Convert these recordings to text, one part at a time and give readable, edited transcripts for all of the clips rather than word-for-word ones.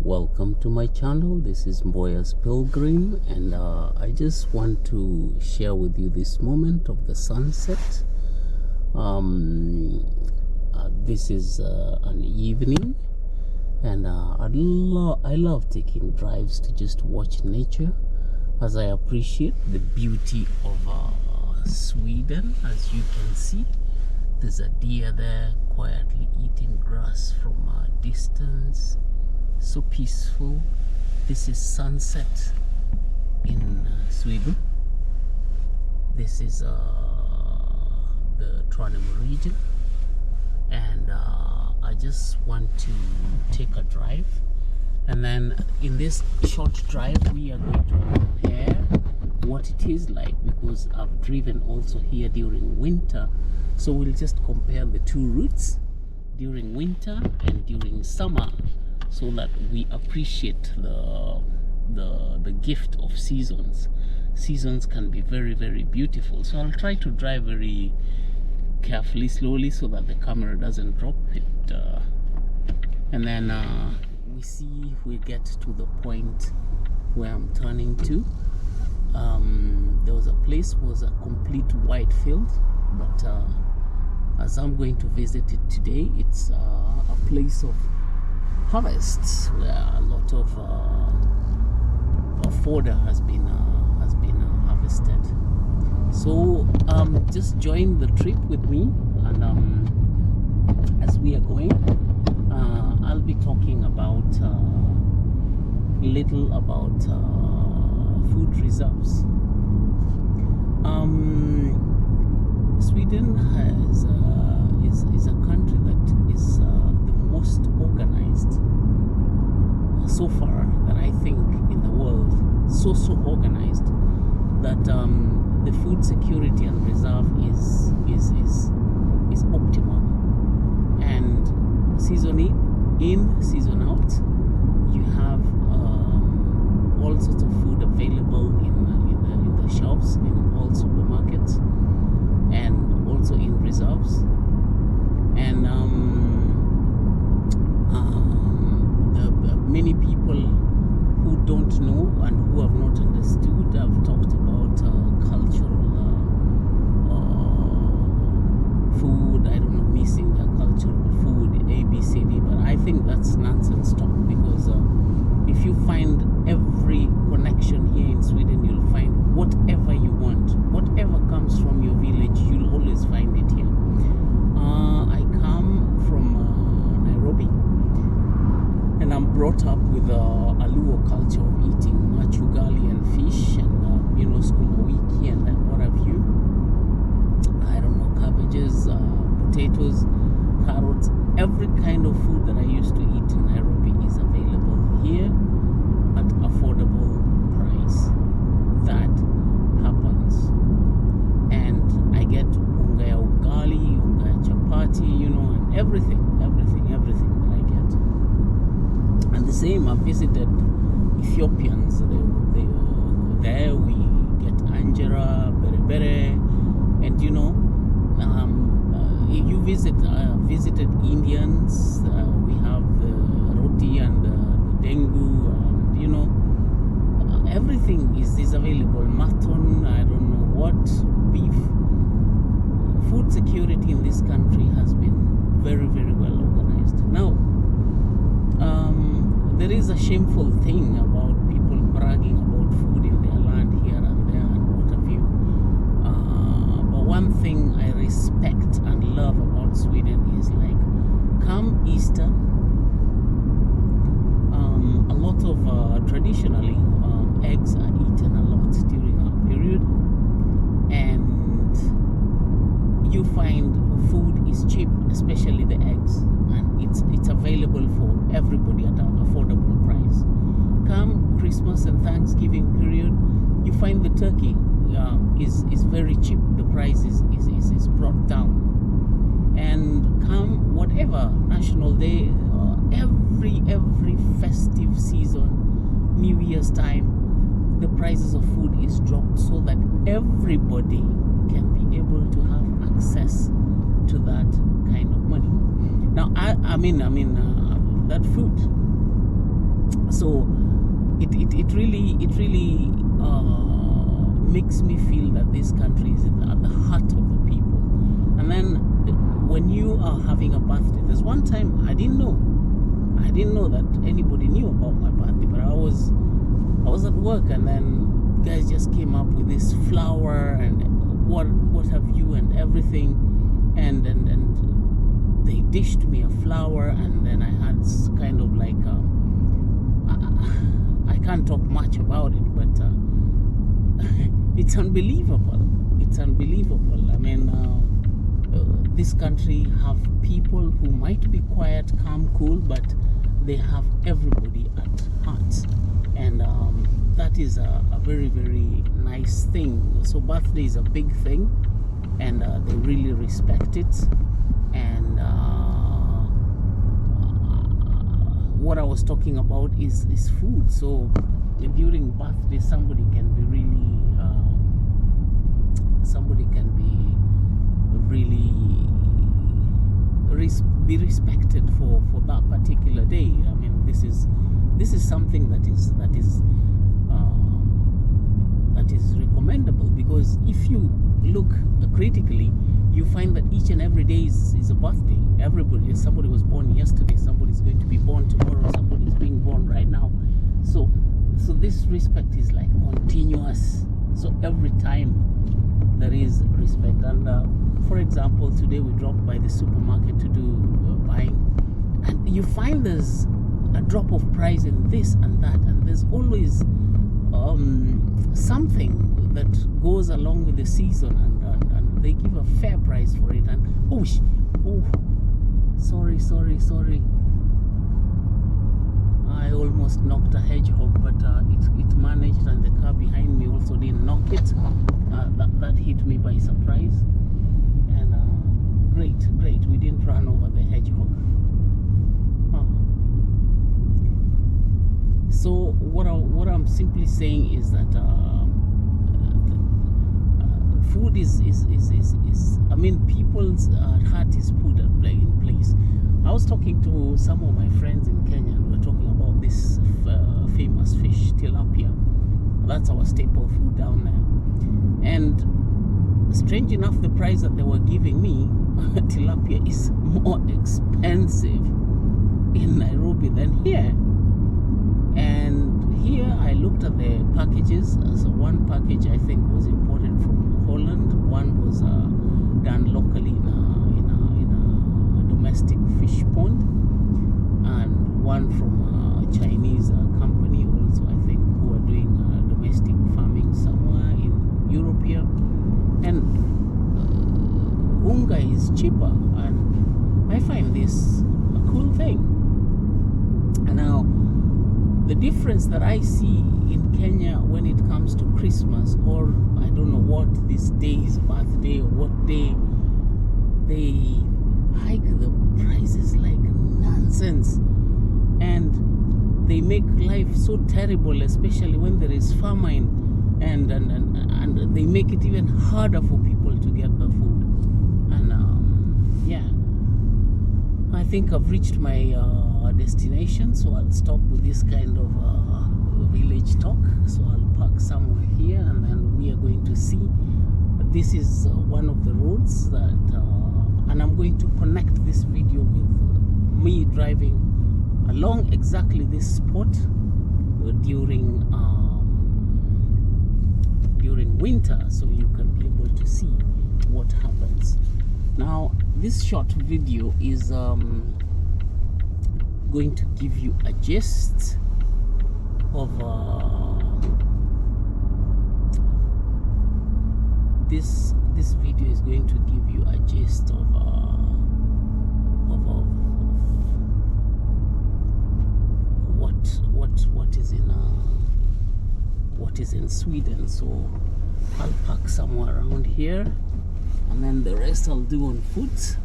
Welcome to my channel. This is Mboya's Pilgrim, and I just want to share with you this moment of the sunset. This is an evening, and I love taking drives to just watch nature, as I appreciate the beauty of Sweden. As you can see, there's a deer there quietly eating grass from a distance. So peaceful. This is sunset in Sweden. This is the chronicle region, and I just want to take a drive, and then in this short drive we are going to compare what it is like, because I've driven also here during winter, so we'll just compare the two routes during winter and during summer, so that we appreciate the gift of seasons. Seasons can be very, very beautiful. So I'll try to drive very carefully, slowly, so that the camera doesn't drop it. And then we see if we get to the point where I'm turning to. There was a place, was a complete white field, but as I'm going to visit it today, it's a place of harvests where a lot of fodder has been harvested. So just join the trip with me, and as we are going, I'll be talking about little about food reserves. Sweden is a country that is the most organized so far that I think in the world. So organized that the food security and reserve is optimum, and season in, season out, you have all sorts of food available in the shelves in all supermarkets, and also in reserves. And many people who don't know and who have not understood have talked about cultural food, I don't know, missing the cultural food, ABCD, but I think that's nonsense talk, because if you find every connection here in Sweden, you'll find whatever you want, whatever comes from your village, you'll always find it here. I come from Nairobi, and I'm brought up with a Luo culture of eating machugali and fish, and skuma wiki and what have you. I don't know, cabbages, potatoes, carrots, every kind of food that I used to eat in Nairobi is available here at affordable price. That happens, and I get unga ya ugali, unga ya chapati, and everything that I get. And the same, I've visited Ethiopians. There we get anjera, bere, and if you visited Indians, we have the roti and the dengu, and everything is available. Mutton, I don't know what, beef. Food security in this country has been very, very well organized. Now, there is a shameful thing about people bragging about food in their land here and there and what have you. But one thing I respect and love about Sweden is, like, come Easter, a lot of traditionally eggs are eaten a lot during our period, and you find food is cheap, especially the eggs, and it's available for everybody at an affordable price. Come Christmas and Thanksgiving period, you find the turkey is very cheap. The price is brought down. And come whatever National Day, every festive season, New Year's time, the prices of food is dropped, so that everybody can be able to have access to that kind of money. Now, I mean, that food So it really makes me feel that this country is at the heart of the people. And then when you are having a birthday, there's one time I didn't know that anybody knew about my birthday, but I was at work, and then guys just came up with this flower and what have you and everything, and they dished me a flower, and then I had kind of like I can't talk much about it, but it's unbelievable. I mean, this country have people who might be quiet, calm, cool, but they have everybody at heart, and that is a very, very nice thing. So birthday is a big thing, and they really respect it. And what I was talking about is food. So during birthday, somebody can be really be respected for that particular day. I mean, this is something that is recommendable, because if you look critically, you find that each and every day is a birthday. Somebody was born yesterday, somebody's going to be born tomorrow, somebody's being born right now. So this respect is like continuous. So every time there is respect. And for example, today we dropped by the supermarket to do buying, and you find there's a drop of price in this and that, and there's always something that goes along with the season, and they give a fair price for it. And sorry, I almost knocked a hedgehog, but it managed, and the car behind me also didn't knock it. That hit me by surprise, and great, we didn't run over the hedgehog. So what I'm simply saying is that food is I mean, people's heart is put in place. I was talking to some of my friends in Kenya, and we're talking about this famous fish, tilapia. That's our staple food down there. And strange enough, the price that they were giving me, tilapia is more expensive in Nairobi than here. And here I looked at the packages. So one package I think was imported from Holland, one was done locally in a domestic fish pond, and one from a Chinese company also, I think, who are doing domestic farming somewhere in Europe here. And unga is cheaper, and I find this a cool thing. And now the difference that I see in Kenya when it comes to Christmas, or I don't know what this day's birthday, or what day, they hike the prices like nonsense, and they make life so terrible, especially when there is famine, and they make it even harder for people to get the food. And I think I've reached my destination, so I'll stop with this kind of village talk. So I'll park somewhere here, and then we are going to see. This is one of the roads that, and I'm going to connect this video with me driving along exactly this spot during winter, so you can be able to see what happens. Now, this short video is going to give you a gist of this video is going to give you a gist of what is in Sweden. So I'll park somewhere around here, and then the rest I'll do on foot.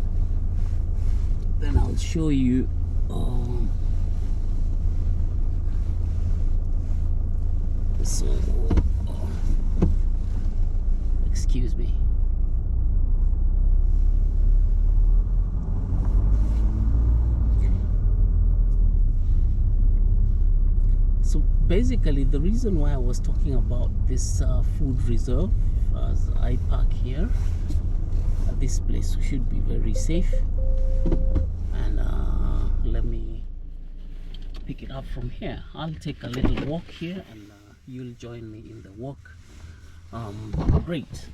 Then I'll show you so excuse me. Basically, the reason why I was talking about this food reserve, as I park here, this place should be very safe. And let me pick it up from here. I'll take a little walk here, and you'll join me in the walk. Great.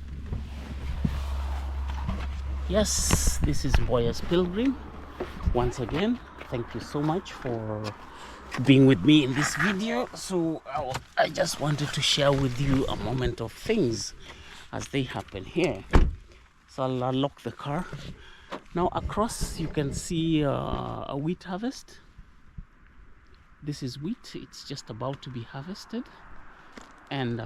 Yes, this is Boya's Pilgrim. Once again, thank you so much for being with me in this video. So I just wanted to share with you a moment of things as they happen here. So I'll unlock the car. Now across you can see a wheat harvest. This is wheat. It's just about to be harvested. And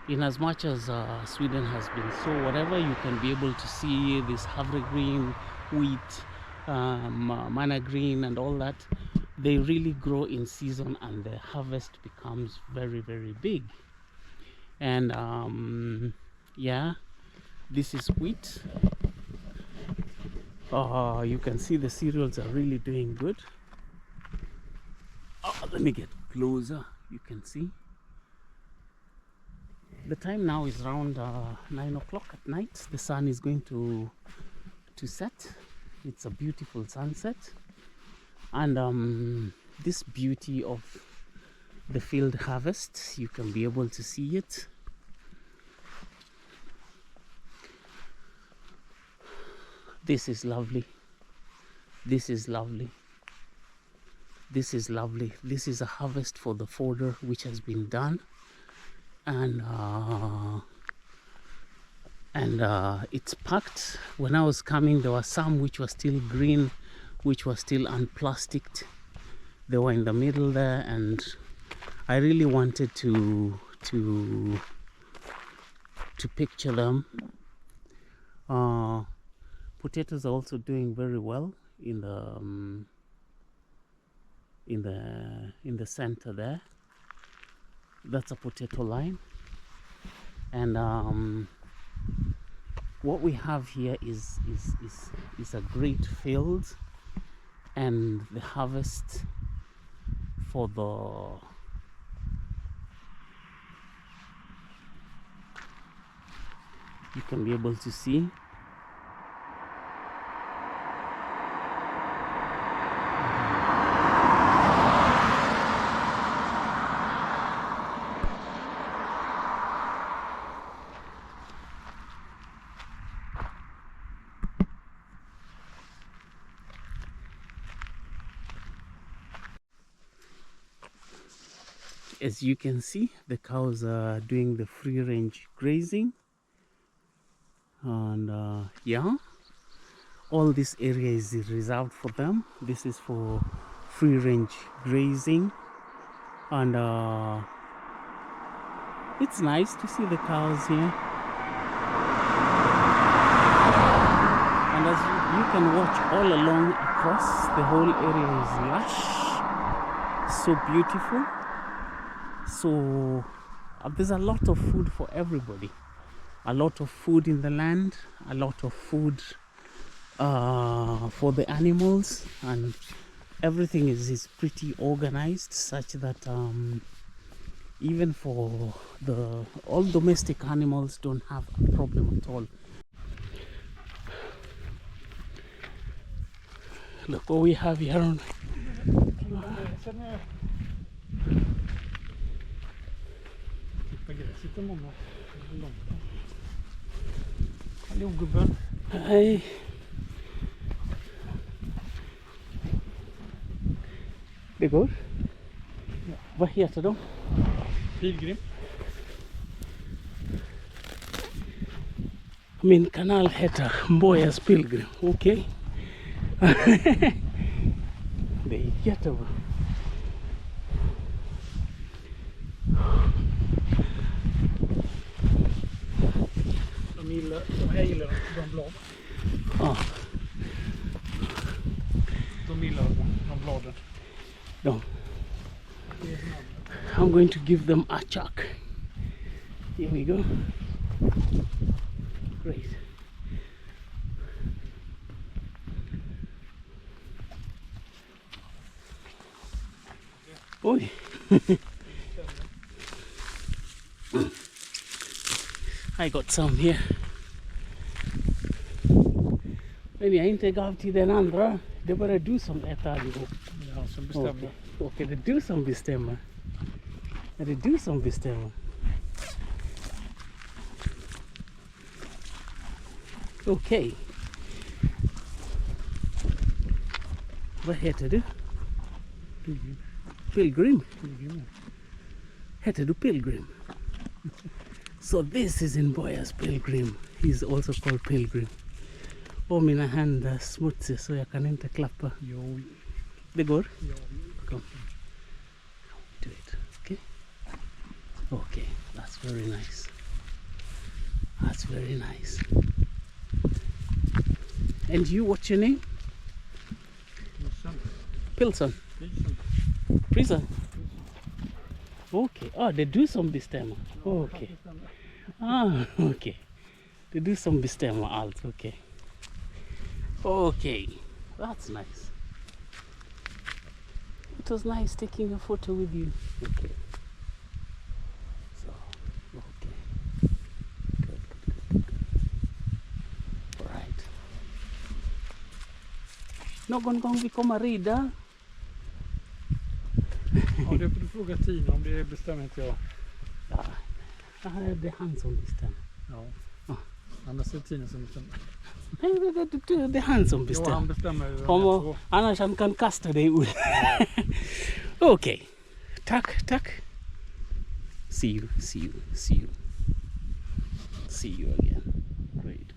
in as much as Sweden has been so whatever, you can be able to see this havregreen, wheat, manna green and all that. They really grow in season, and the harvest becomes very, very big. And yeah, this is wheat. You can see the cereals are really doing good. Let me get closer. You can see the time now is around 9 o'clock at night. The sun is going to set. It's a beautiful sunset, and this beauty of the field harvest, you can be able to see it. This is lovely. This is lovely. This is lovely. This is a harvest for the fodder which has been done, and it's packed. When I was coming, there were some which were still green, which were still unplasticed. They were in the middle there, and I really wanted to picture them. Potatoes are also doing very well in the center there. That's a potato line, and what we have here is a great field, and the harvest for the you can be able to see. As you can see, the cows are doing the free range grazing, and yeah, all this area is reserved for them. This is for free range grazing, and it's nice to see the cows here. And as you can watch all along across, the whole area is lush, so beautiful. So there's a lot of food for everybody, a lot of food in the land, a lot of food for the animals, and everything is pretty organized, such that even for all domestic animals don't have a problem at all. Look what we have here on. Hallå gubben. Hej. Det går? Ja. Vad heter de? Pilgrim. Min kanal heter Boya's Pilgrim, okej? Det är jättebra. Jag gillar de bladen. Ja. De gillar de bladen. No. I'm going to give them a chuck. Here we go. Great. Oj. I got some here. Men jag inte gav till den andra. Det är bara du som äter allihop. Det är han som bestämmer. Okej, det är du som bestämmer. Är det du som bestämmer? Okej. Vad heter du? Pilgrim. Pilgrim? Pilgrim. Heter du Pilgrim? So this is in Boyas Pilgrim. He's also called Pilgrim. Och mina händer är smutsiga så jag kan inte klappa. Jo. Det går? Ja. Kom. Do it. Okay? Okay. That's very nice. That's very nice. And you, what's your name? Pilson. Prison. Okay. Oh, det är du som bestämmer. Okej. Okej. Det är du som bestämmer allt. Okej. Okay, that's nice. It was nice taking a photo with you. Okay. So, okay. Good. All right. Någon gång vi kommer rida. Ja, det får du fråga Tina om, det bestämmer inte jag. Ja, det är han som bestämmer. Ja. Annars är det Tina som bestämmer. Nej, det är han som bestämmer. Jo, han bestämmer. Annars han kan kasta dig ut. Okej. Tack. See you again. Great.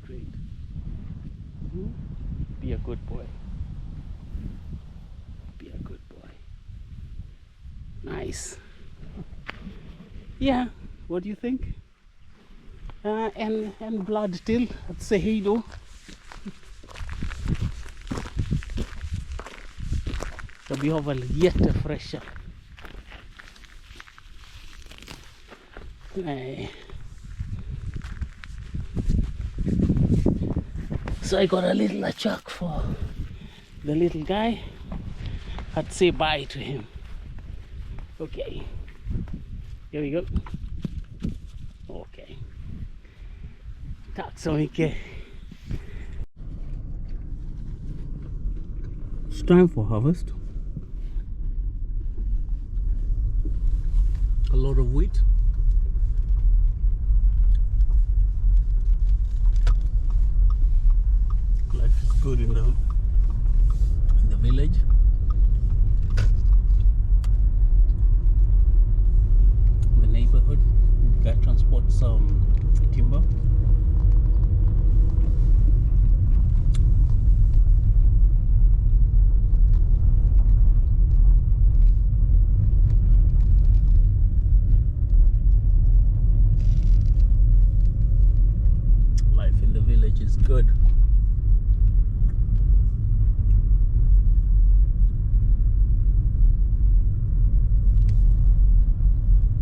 Be a good boy. Nice. Yeah, what do you think? En blad till att säga hej då. Så vi har väl jättefräscha. Nej. So I got a little chuck for the little guy. I'd say bye to him. Okay. Here we go. Okay. Tack så mycket. It's time for harvest. A lot of wheat. Life is good in the village. The neighborhood. That transports some timber. Life in the village is good.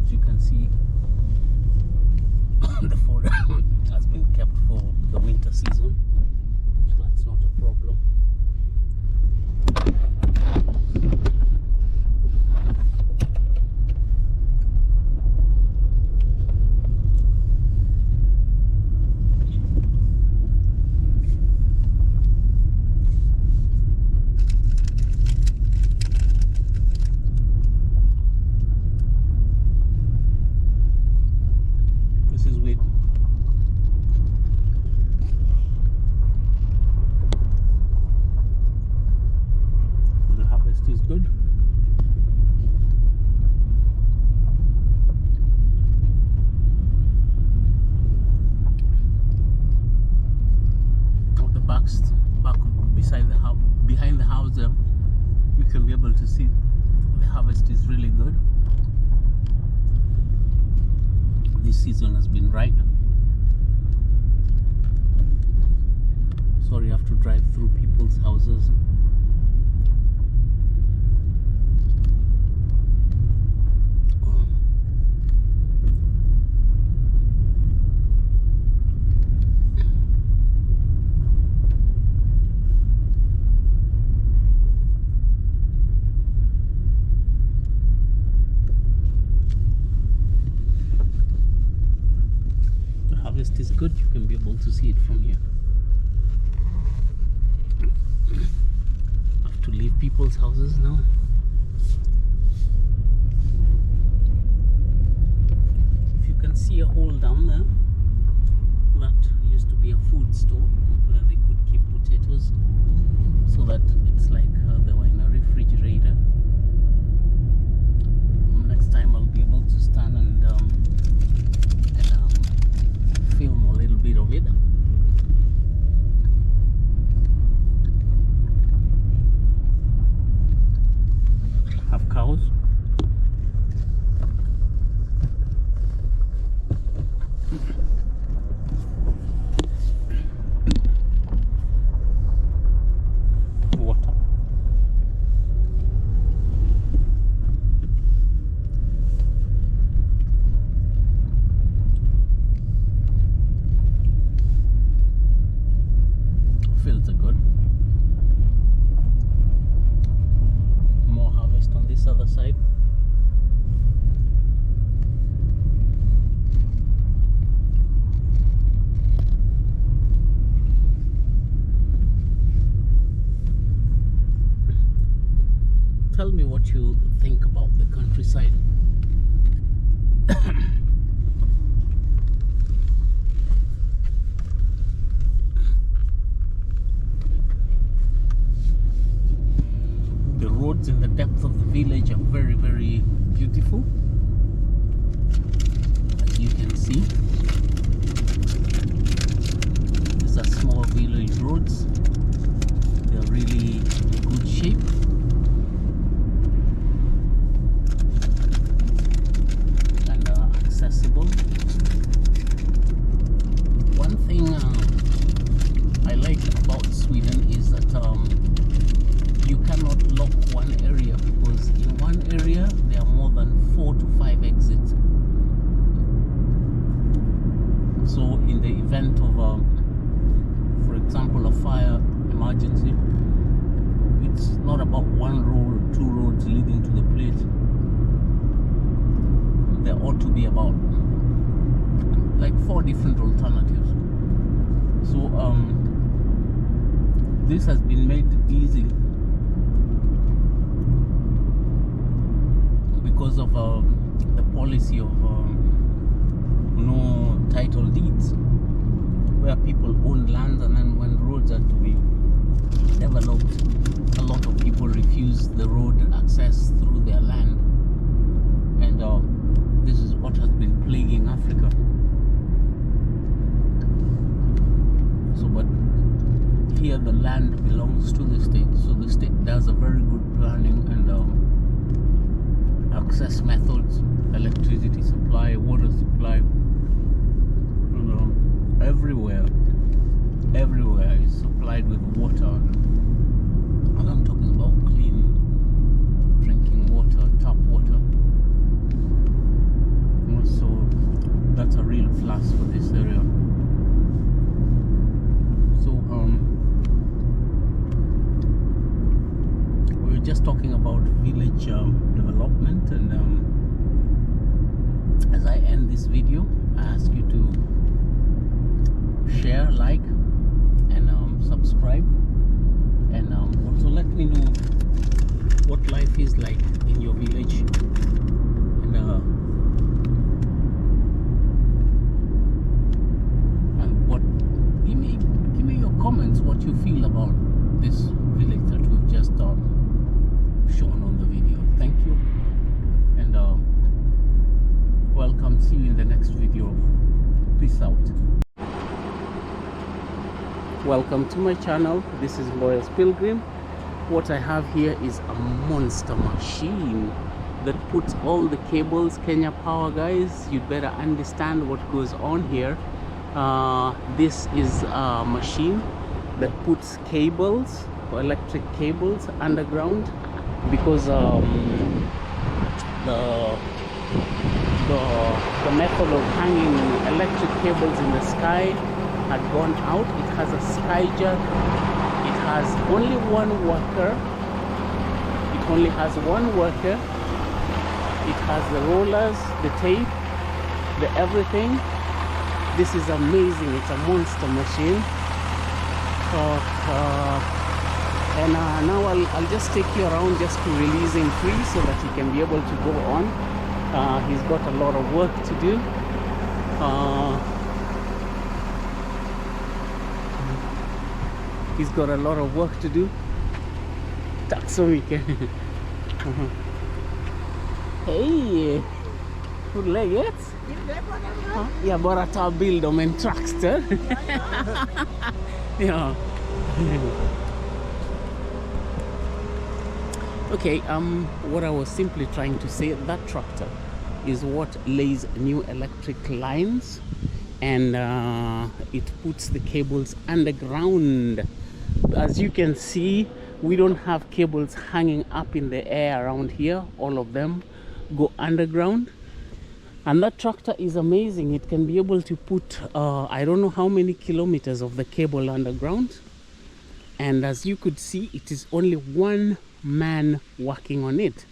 As you can see, the food has been kept for the winter season, so that's not a problem. This is wheat. The harvest is good. Of the back beside the house, behind the house, you can be able to see the harvest is really good. This season has been right. Sorry, I have to drive through people's houses. to see it from here. I have to leave people's houses now. If you can see a hole down there, that used to be a food store where they could keep potatoes, so that it's like they were in a refrigerator. Next time I'll be able to stand and film a little bit of it. Have cows. Water. Fields are good. More harvest on this other side. Tell me what you think about the countryside. The roads in the depth of the village are very, very beautiful, as you can see. These are small village roads. They're really in good shape. Accessible. One thing I like about Sweden is that you cannot lock one area, because in one area there are more than 4 to 5 exits. So in the event of for example, a fire emergency, it's not about one road, 2 roads leading to the place. There ought to be about like 4 different alternatives. So this has been made easy because of the policy of no title deeds, where people own land, and then when roads are to be developed, a lot of people refuse the road access through their land, and this is what has been plaguing Africa. So, but here the land belongs to the state, so the state does a very good planning and access methods, electricity supply, water supply, and everywhere is supplied with water, and I'm talking about clean drinking water, tap water. So that's a real plus for this area. So we were just talking about village development, and as I end this video, I ask you to share, like, and subscribe, and also let me know what life is like in your village, and what give me your comments, what you feel about this village that we've just shown on the video. Thank you, and welcome. See you in the next video. Peace out. Welcome to my channel. This is Boyle's Pilgrim. What I have here is a monster machine that puts all the cables. Kenya Power, guys, you'd better understand what goes on here. This is a machine that puts cables, or electric cables, underground, because the method of hanging electric cables in the sky had gone out. It has a skyjack. It has only one worker. It only has one worker. It has the rollers, the tape, the everything. This is amazing. It's a monster machine. And now I'll just take you around just to release him free so that he can be able to go on. He's got a lot of work to do. He's got a lot of work to do. Tack så mycket. Hej! Hur är läget? Jag bara tar bild om en trackster. Ja. Okay, what I was simply trying to say, that tractor is what lays new electric lines, and it puts the cables underground. As you can see, we don't have cables hanging up in the air around here. All of them go underground. And that tractor is amazing. It can be able to put I don't know how many kilometers of the cable underground. And as you could see, it is only one man working on it.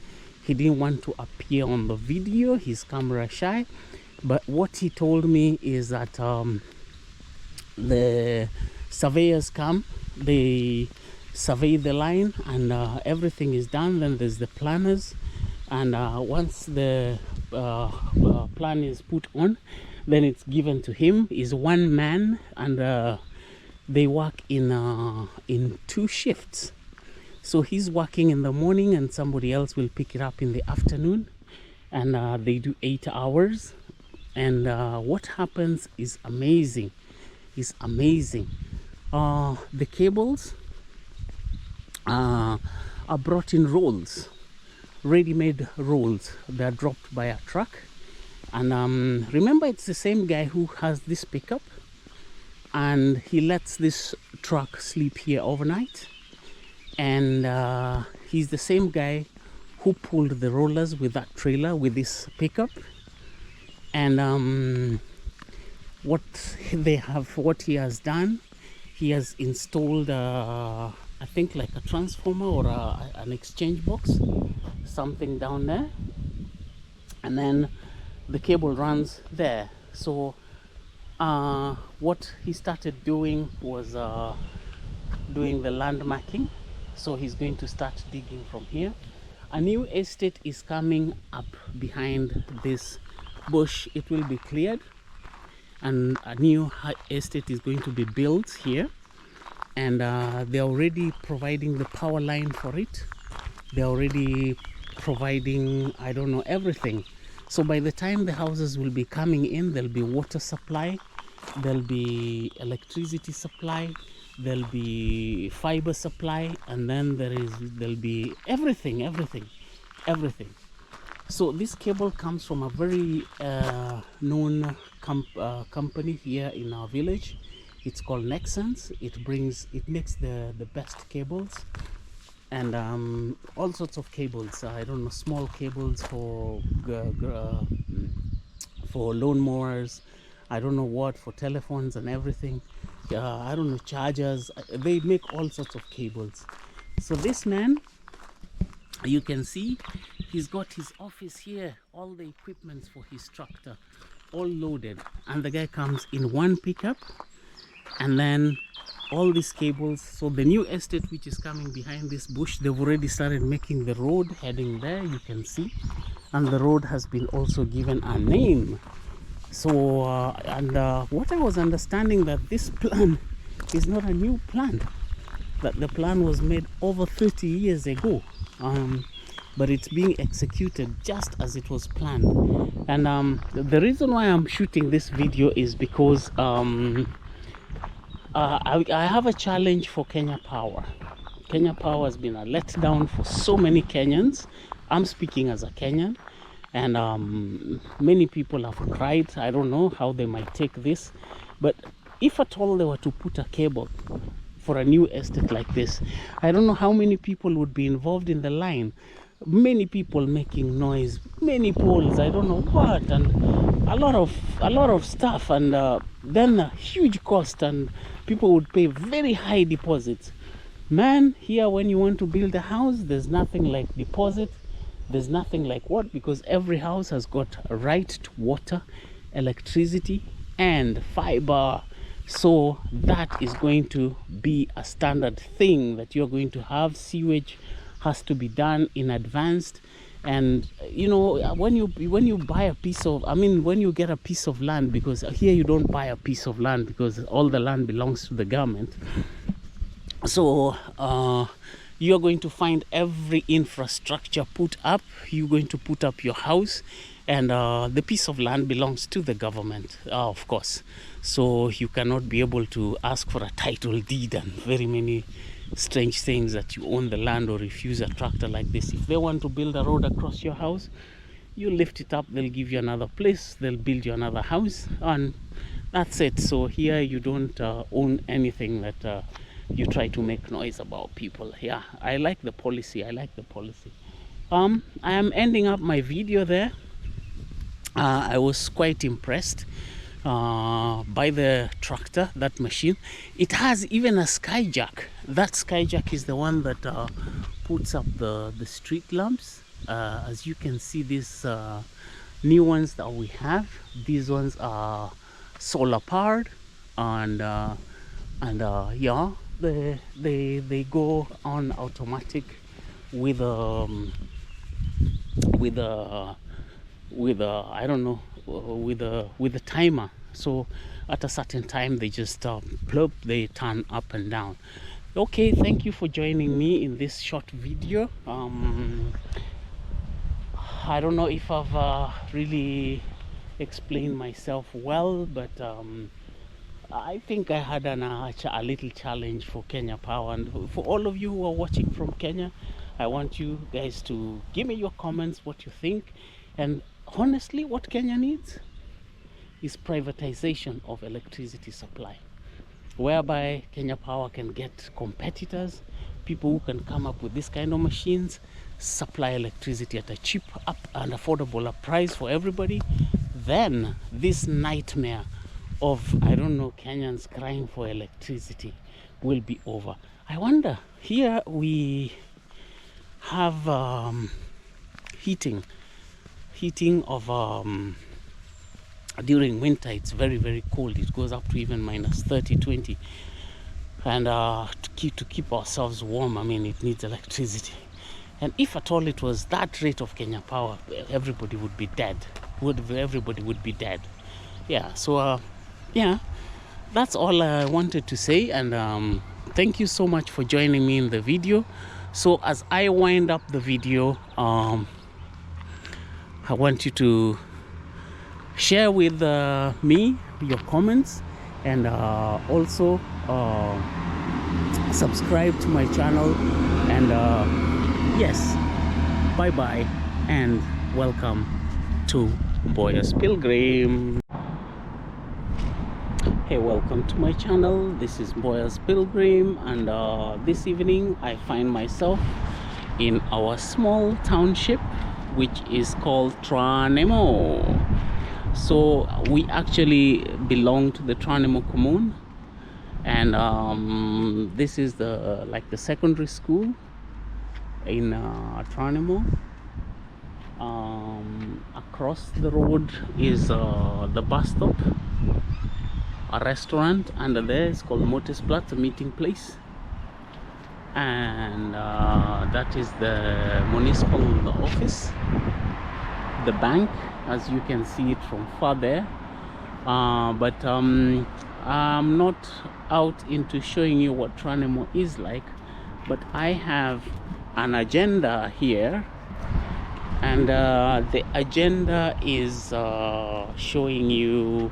He didn't want to appear on the video. He's camera shy. But what he told me is that the surveyors come, they survey the line, and everything is done. Then there's the planners, and once the plan is put on, then it's given to him. He's one man, and they work in 2 shifts. So he's working in the morning, and somebody else will pick it up in the afternoon, and they do 8 hours. And what happens is amazing. It's amazing. The cables are brought in rolls, ready-made rolls. They're dropped by a truck. And remember, it's the same guy who has this pickup, and he lets this truck sleep here overnight. And he's the same guy who pulled the rollers with that trailer with this pickup. And what he has done, he has installed I think like a transformer or an exchange box, something down there, and then the cable runs there. So what he started doing was doing the land marking. So he's going to start digging from here. A new estate is coming up behind this bush. It will be cleared, and a new estate is going to be built here. And they're already providing the power line for it. They're already providing, I don't know, everything. So by the time the houses will be coming in, there'll be water supply, there'll be electricity supply, there'll be fiber supply, and then there'll be everything. So this cable comes from a very known company here in our village. It's called Nexans. It makes the best cables, and all sorts of cables. I don't know, small cables for lawnmowers, I don't know what, for telephones and everything. I don't know, chargers. They make all sorts of cables. So this man, you can see, he's got his office here, all the equipment for his tractor, all loaded. And the guy comes in one pickup, and then all these cables. So the new estate which is coming behind this bush, they've already started making the road heading there, you can see. And the road has been also given a name. So what I was understanding, that this plan is not a new plan, that the plan was made over 30 years ago, but it's being executed just as it was planned. And the reason why I'm shooting this video is because I have a challenge for Kenya Power. Kenya Power has been a letdown for so many Kenyans. I'm speaking as a Kenyan, and many people have cried. I don't know how they might take this, but if at all they were to put a cable for a new estate like this, I don't know how many people would be involved in the line. Many people making noise, many poles, I don't know what, and a lot of stuff, and then a huge cost, and people would pay very high deposits. Man, here when you want to build a house, there's nothing like deposit. There's nothing like what? Because every house has got a right to water, electricity, and fiber. So that is going to be a standard thing that you're going to have. Sewage has to be done in advance. And you know, when you buy a piece of, when you get a piece of land, because here you don't buy a piece of land because all the land belongs to the government. So you're going to find every infrastructure put up. You're going to put up your house, and the piece of land belongs to the government, of course. So you cannot be able to ask for a title deed and very many strange things that you own the land or refuse a tractor like this. If they want to build a road across your house, you lift it up, they'll give you another place, they'll build you another house, and that's it. So here you don't own anything that you try to make noise about people. Yeah, I like the policy. I am ending up my video there. I was quite impressed by the tractor, that machine. It has even a skyjack. That skyjack is the one that puts up the street lamps. As you can see, these new ones that we have, these ones are solar powered, and yeah, they go on automatic with a I don't know, with a timer. So at a certain time they just plop, they turn up and down. Okay, thank you for joining me in this short video. I don't know if I've really explained myself well, but I think I had a little challenge for Kenya Power. And for all of you who are watching from Kenya, I want you guys to give me your comments, what you think. And honestly, what Kenya needs is privatization of electricity supply, whereby Kenya Power can get competitors, people who can come up with this kind of machines, supply electricity at a cheap and affordable price for everybody. Then this nightmare of, I don't know, Kenyans crying for electricity will be over. I wonder, here we have heating of during winter. It's very, very cold. It goes up to even minus 30, 20. And to keep ourselves warm, it needs electricity. And if at all it was that rate of Kenya Power, everybody would be dead. Everybody would be dead. Yeah, so yeah, that's all I wanted to say. And thank you so much for joining me in the video. So as I wind up the video, I want you to share with me your comments, and also subscribe to my channel. And yes, bye bye and welcome to Boya's Pilgrim. Hey, welcome to my channel. This is Boya's Pilgrim, and this evening I find myself in our small township which is called Tranemo. So we actually belong to the Tranemo commune, and this is the secondary school in Tranemo. Across the road is the bus stop, a restaurant under there is called Motesplatz, a meeting place, and that is the municipal office, the bank, as you can see it from far there. But I'm not out into showing you what Tranemo is like, but I have an agenda here, and the agenda is showing you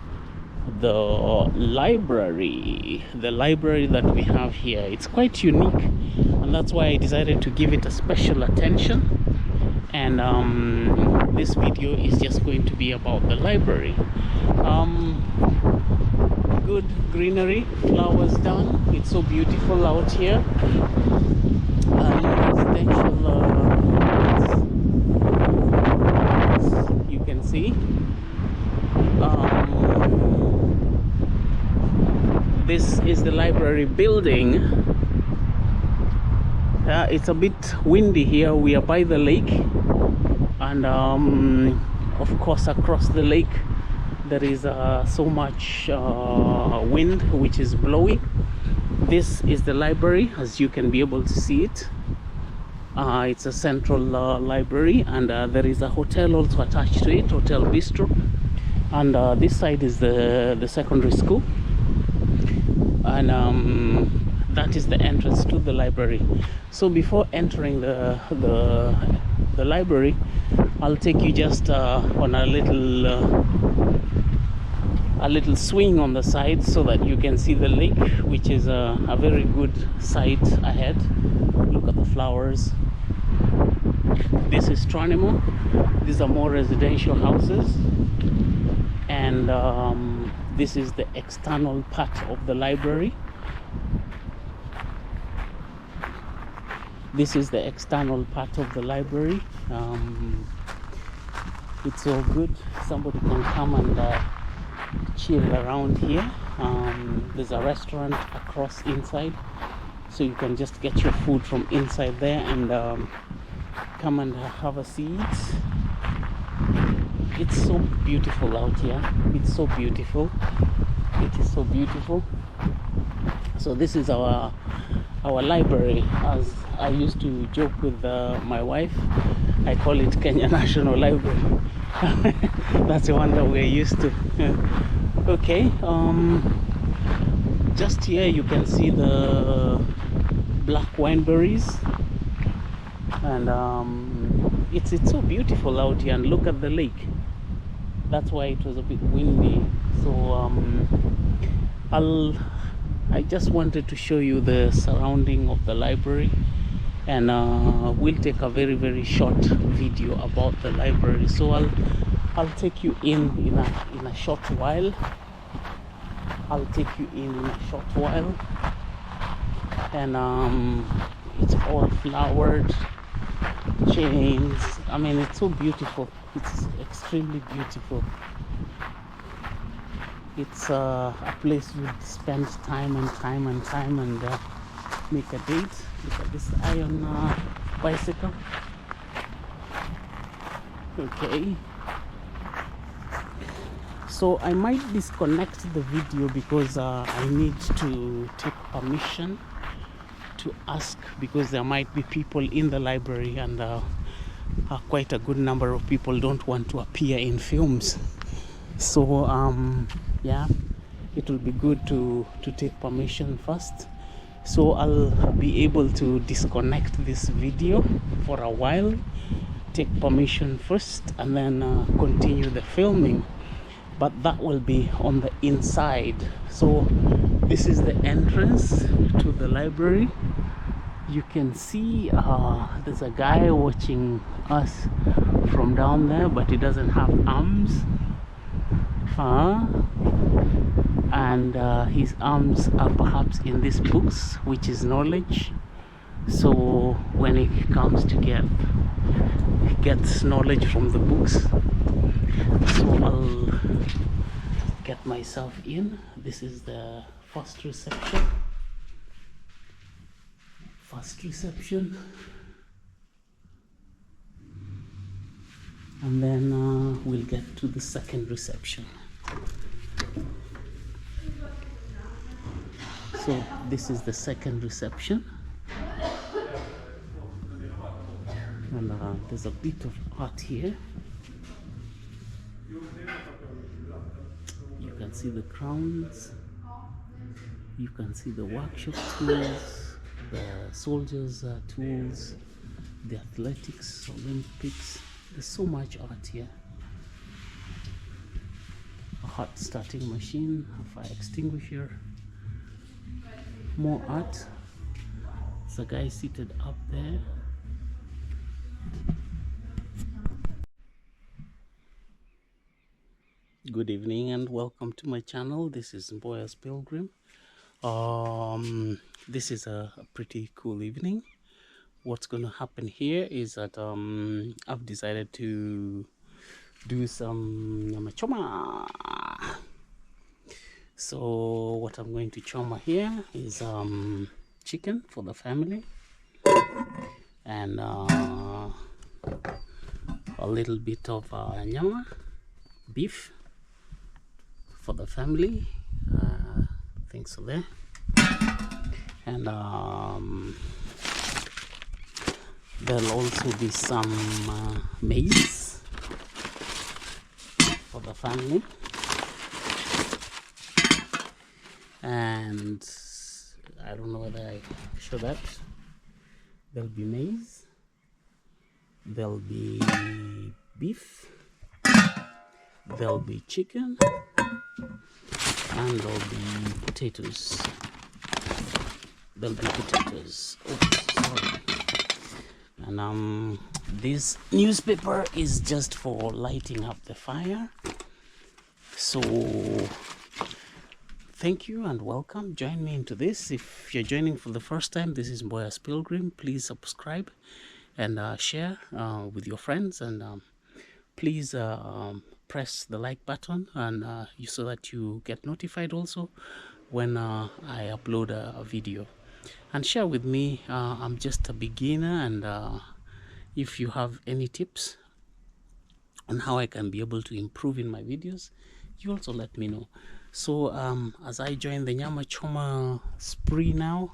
the library that we have here. It's quite unique, and that's why I decided to give it a special attention. And this video is just going to be about the library. Good greenery, flowers done. It's so beautiful out here. Residential you can see. This is the library building. It's a bit windy here. We are by the lake, and of course across the lake there is so much wind which is blowing. This is the library, as you can be able to see it. It's a central library, and there is a hotel also attached to it, Hotel Bistro. And this side is the secondary school, and that is the entrance to the library. So before entering the library, I'll take you just on a little swing on the side so that you can see the lake, which is a very good sight ahead. Look at the flowers. This is Tranemo. These are more residential houses, and this is the external part of the library. This is the external part of the library. It's so good. Somebody can come and chill around here. There's a restaurant across inside, so you can just get your food from inside there and come and have a seat. It's so beautiful out here. It's so beautiful. It is so beautiful. So this is our library. As I used to joke with my wife, I call it Kenya National Library. That's the one that we're used to. Okay, just here you can see the black wineberries, and it's so beautiful out here. And look at the lake. That's why it was a bit windy. So I just wanted to show you the surrounding of the library, and we'll take a very short video about the library. So I'll take you in a short while. I'll take you in a short while, and it's all flowered chains. I mean, it's so beautiful. It's extremely beautiful. It's a place you'd spend time and make a date. Look at this iron bicycle. Okay. So I might disconnect the video because I need to take permission to ask, because there might be people in the library, and quite a good number of people don't want to appear in films. So yeah, it will be good to take permission first. So I'll be able to disconnect this video for a while, take permission first, and then continue the filming. But that will be on the inside. So this is the entrance to the library. You can see there's a guy watching us from down there, but he doesn't have arms. And his arms are perhaps in these books, which is knowledge. So when he comes to he gets knowledge from the books. So I'll get myself in. This is the first reception. And then we'll get to the second reception. So this is the second reception, and there's a bit of art here. You can see the crowns, you can see the workshop tools, the soldiers' tools, the athletics, Olympics. There's so much art here. A hot starting machine, a fire extinguisher, more art. There's a guy seated up there. Good evening and welcome to my channel. This is Mboya's Pilgrim. This is a pretty cool evening. What's going to happen here is that I've decided to do some nyama choma. So what I'm going to choma here is chicken for the family, and a little bit of nyama, beef, for the family. Things so there. And there'll also be some maize for the family. And I don't know whether I show that. There'll be maize, there'll be beef, there'll be chicken, and there'll be potatoes. Oops, sorry. And this newspaper is just for lighting up the fire. So thank you and welcome. Join me into this. If you're joining for the first time, this is Mboya's Pilgrim. Please subscribe and share with your friends, and please press the like button, and so that you get notified also when I upload a video. And share with me. I'm just a beginner, and if you have any tips on how I can be able to improve in my videos, you also let me know. So as I join the Nyama Choma spree now,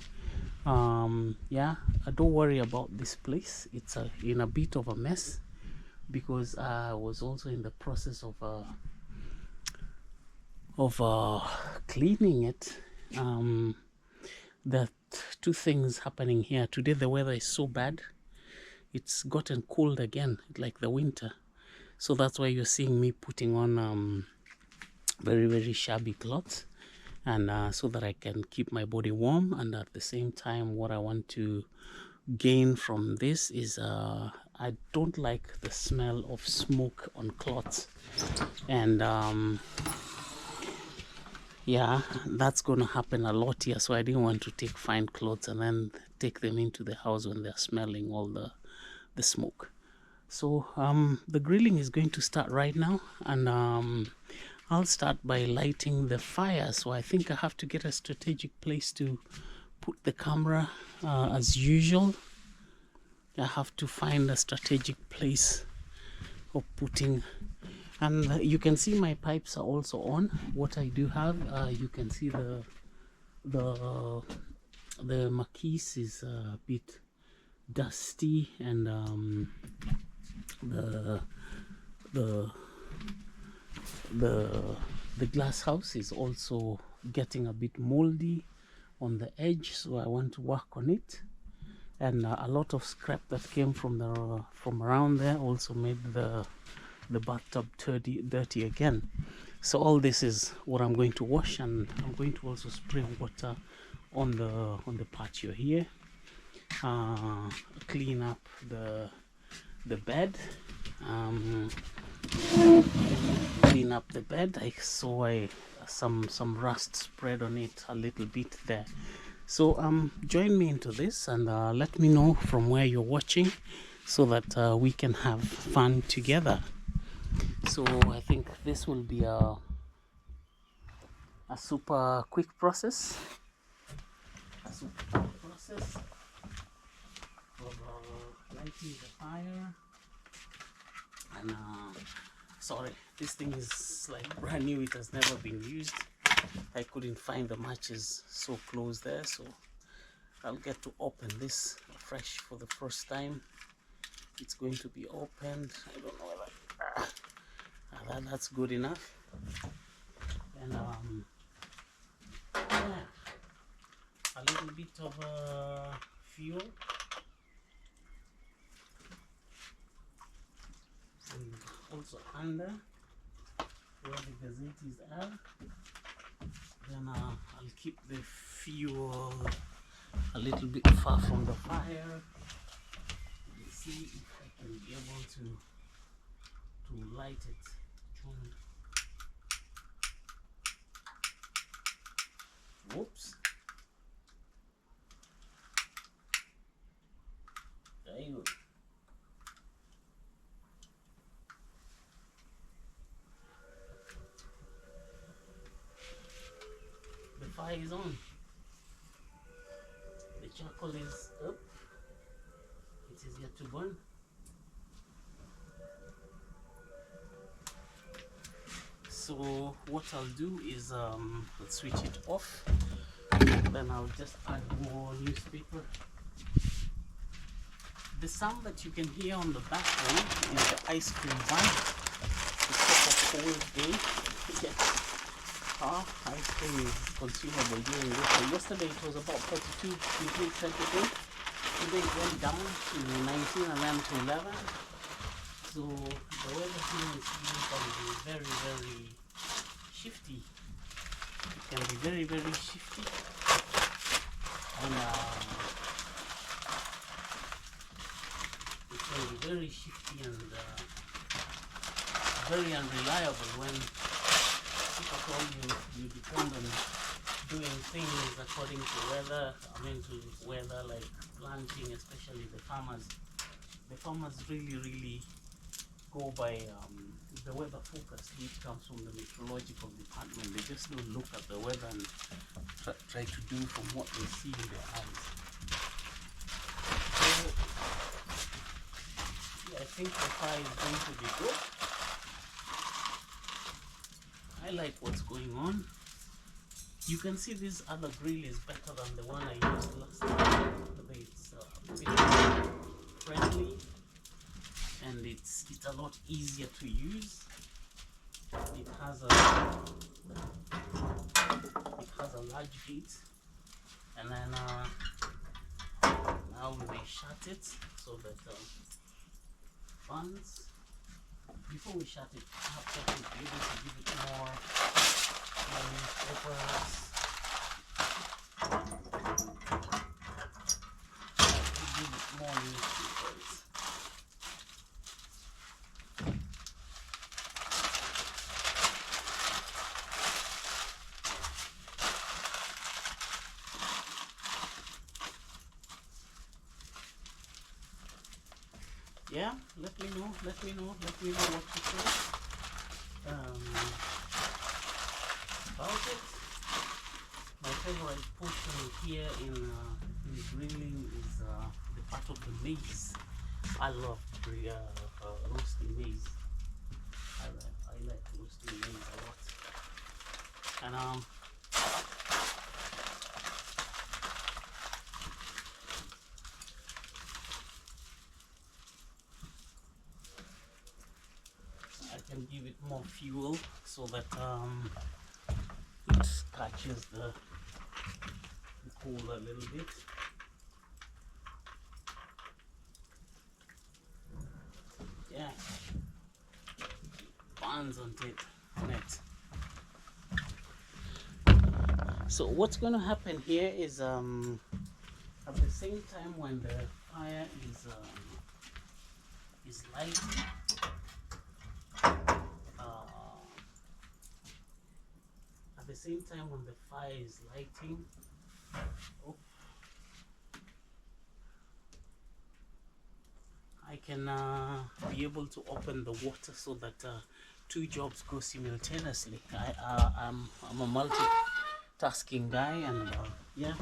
yeah, don't worry about this place. It's in a bit of a mess, because I was also in the process of cleaning it. There are two things happening here today. The weather is so bad, it's gotten cold again, like the winter. So that's why you're seeing me putting on very, very shabby clothes, and so that I can keep my body warm. And at the same time, what I want to gain from this is I don't like the smell of smoke on clothes, and yeah, that's gonna happen a lot here. So I didn't want to take fine clothes and then take them into the house when they're smelling all the smoke. So the grilling is going to start right now, and I'll start by lighting the fire. So I think I have to get a strategic place to put the camera. As usual, I have to find a strategic place of putting. And you can see my pipes are also on. What I do have, you can see the marquise is a bit dusty, and the glass house is also getting a bit moldy on the edge, so I want to work on it. And a lot of scrap that came from around there also made the bathtub dirty again. So all this is what I'm going to wash, and I'm going to also spray water on the patio here. Clean up the bed. Clean up the bed. I saw some rust spread on it a little bit there. So join me into this, and let me know from where you're watching, so that we can have fun together. So I think this will be a super quick process. Of lighting the fire. And sorry, this thing is like brand new. It has never been used. I couldn't find the matches so close there, so I'll get to open this fresh for the first time. It's going to be opened. I don't know whether that's good enough. And yeah, a little bit of fuel, and also under where the gazettis are. Then I'll keep the fuel a little bit far from the fire. Let's see if I can be able to light it. Whoops. There you go. The fire is on. The charcoal is up. It is yet to burn. So So what I'll do is let's switch it off. Then I'll just add more newspaper. The sound that you can hear on the background is the ice cream van. It's such a cold day. Ice cream is consumable during this. So yesterday it was about 32 degrees centigrade. Today it went down to 19 and then to 11. So the weather here in Sweden can be very, very shifty. It can be very, very shifty. And it can be very shifty and very unreliable when people told you depend on doing things according to weather. To weather, like planting, especially the farmers. The farmers really go by the weather forecast, which comes from the meteorological department. They just don't look at the weather and try to do from what they see in their eyes. So yeah, I think the fire is going to be good. I like what's going on. You can see this other grill is better than the one I used last time. It's a bit friendly and it's a lot easier to use. It has a large heat, and then now we shut it so that fans. Before we shut it, perhaps I should be able to give it more newspapers. Give it more newspapers. Yeah, let me know what you think about it. My favorite portion here in grilling is the part of the maize. I love roasting maize. I like roasting maize a lot. And can give it more fuel so that it catches the coal a little bit. Yeah, burns on it. So what's going to happen here is at the same time when the fire is lighting, at the same time when the fire is lighting, I can be able to open the water so that two jobs go simultaneously. I'm a multitasking guy, and yeah.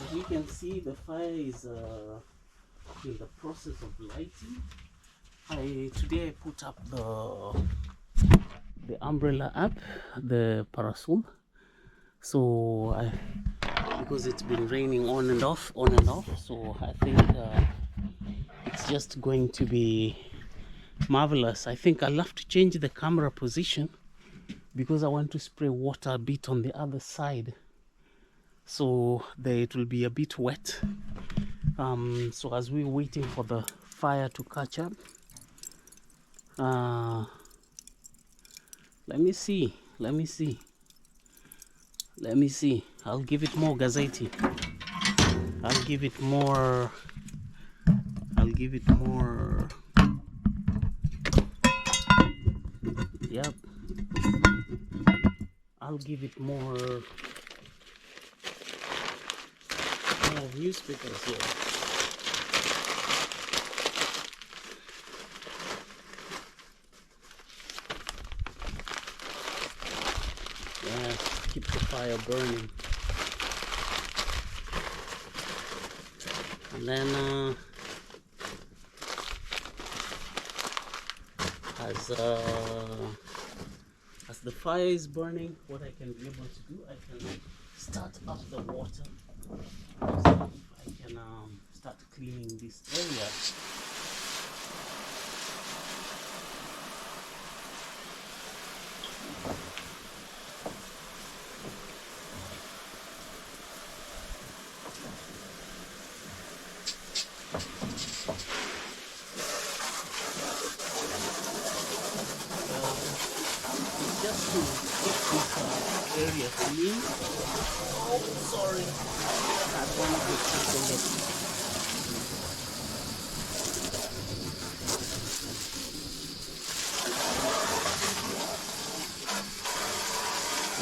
As you can see, the fire is in the process of lighting. Today I put up the umbrella app, the parasol. So because it's been raining on and off, so I think it's just going to be marvelous. I think I'll have to change the camera position because I want to spray water a bit on the other side, so it will be a bit wet. So as we're waiting for the fire to catch up, let me see. I'll give it more gazeti. I'll give it more I'll give it more. Yep. I'll give it more newspapers here. Yeah, keep the fire burning. And then as the fire is burning, what I can be able to do, I can start up the water. So I can start cleaning this area. Just to keep this area clean. Oh, sorry. I don't want to tackle it.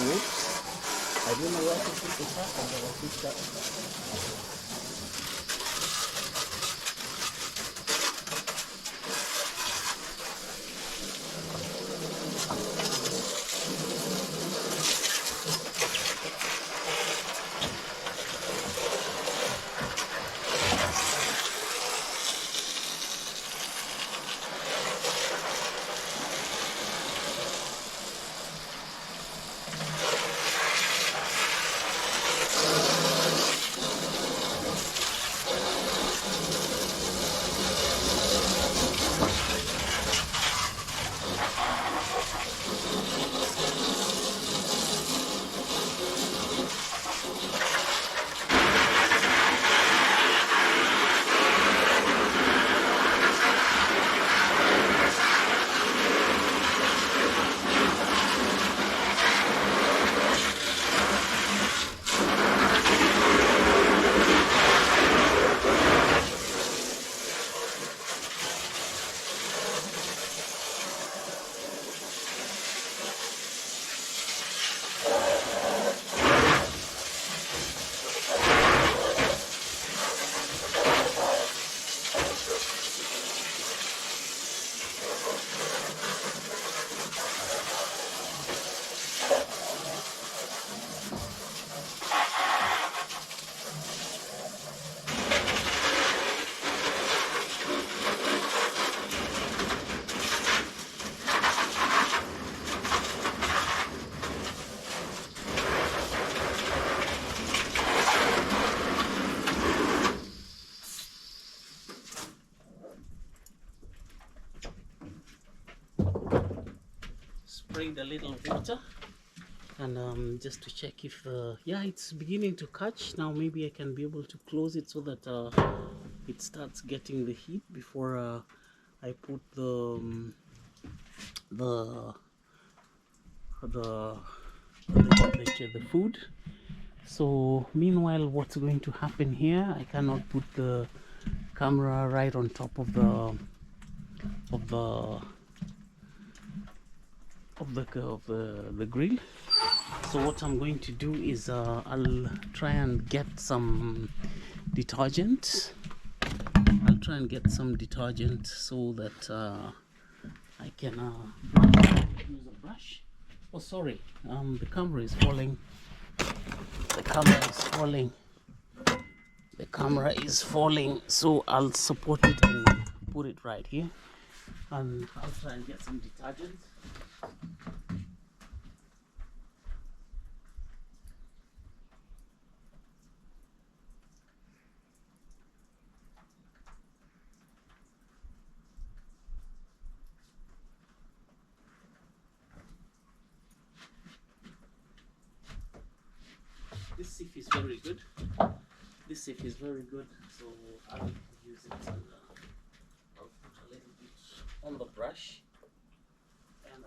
Oops. I don't know where to put the tackle, but I'll put that. Sprayed a little water, and just to check if yeah, it's beginning to catch now. Maybe I can be able to close it so that it starts getting the heat before I put the food. So meanwhile, what's going to happen here, I cannot put the camera right on top of the grill. So what I'm going to do is I'll try and get some detergent. So that I can use a brush. Oh, sorry, the camera is falling. The camera is falling, so I'll support it and put it right here, and I'll try and get some detergent. This sieve is very good. So I'll use it and I'll put a little bit on the brush and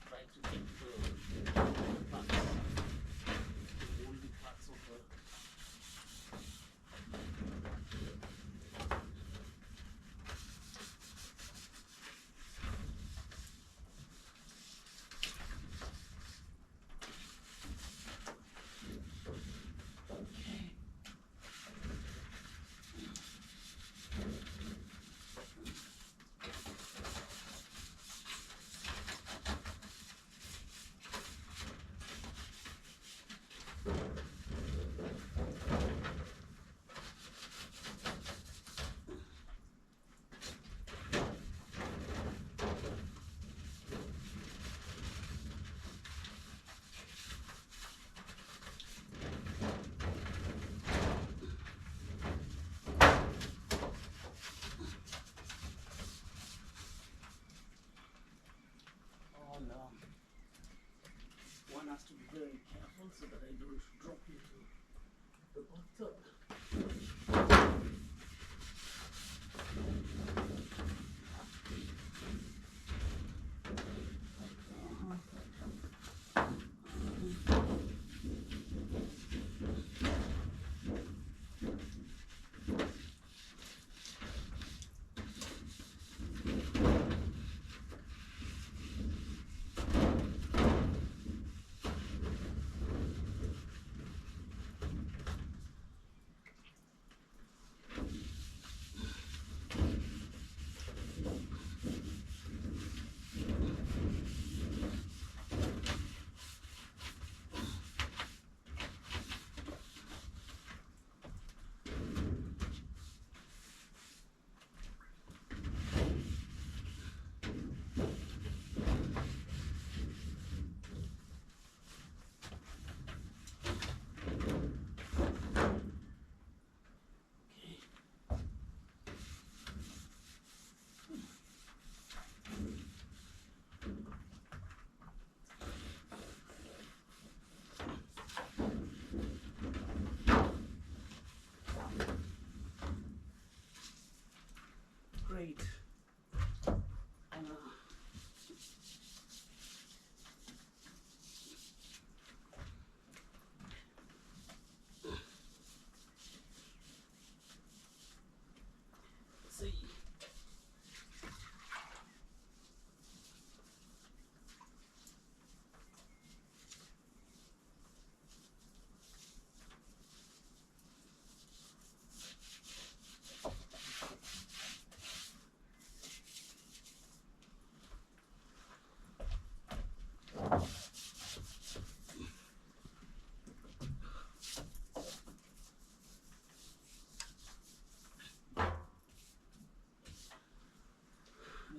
try to get the moldy parts of the has to be very careful so that I don't drop into the bathtub. Great. See.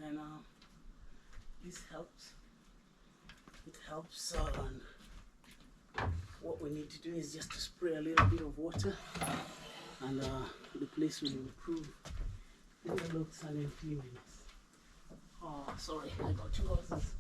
And this helps. It helps. And what we need to do is just to spray a little bit of water, and the place will improve. It looks an in few minutes. Oh, sorry, I got two horses.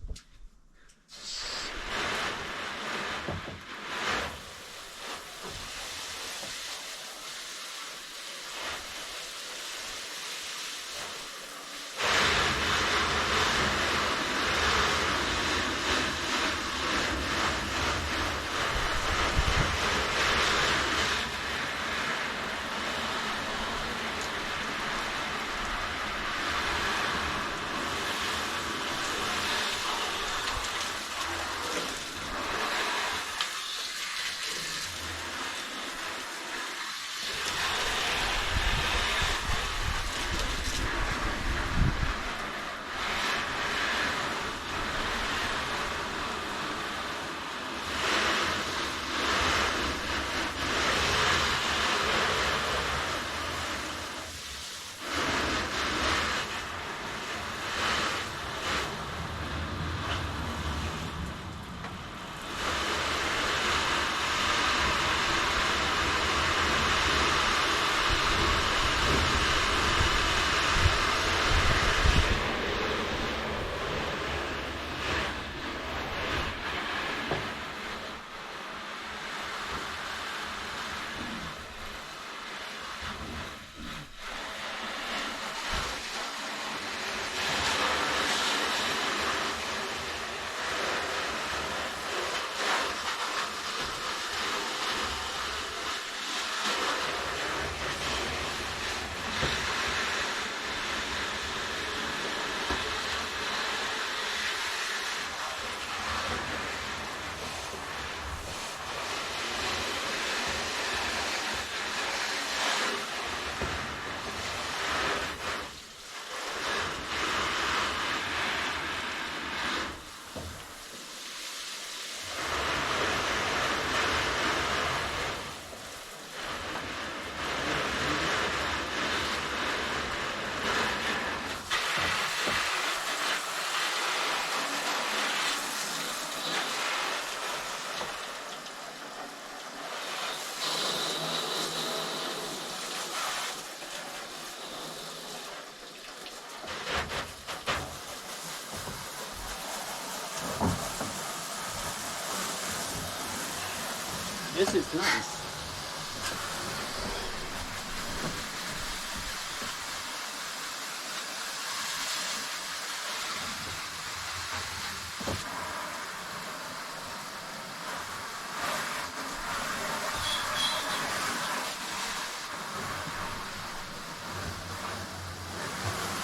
This is nice.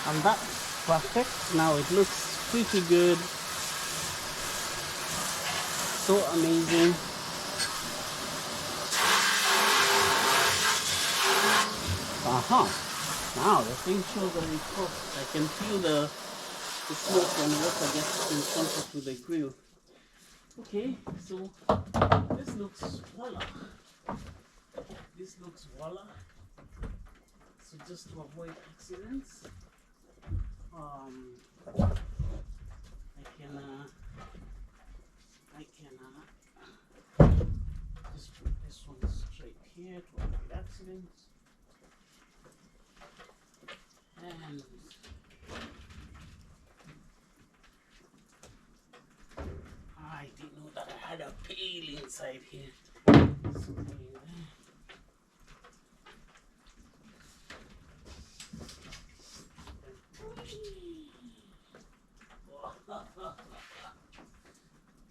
And that's perfect. Now it looks pretty good. So amazing. Now the thing shows that it's cooked. I can feel the smoke and water gets in contact with the grill. Okay, so this looks voila. This looks voila. So just to avoid accidents, I can just put this one straight here to avoid accidents. And I didn't know that I had a pail inside here. So what a life!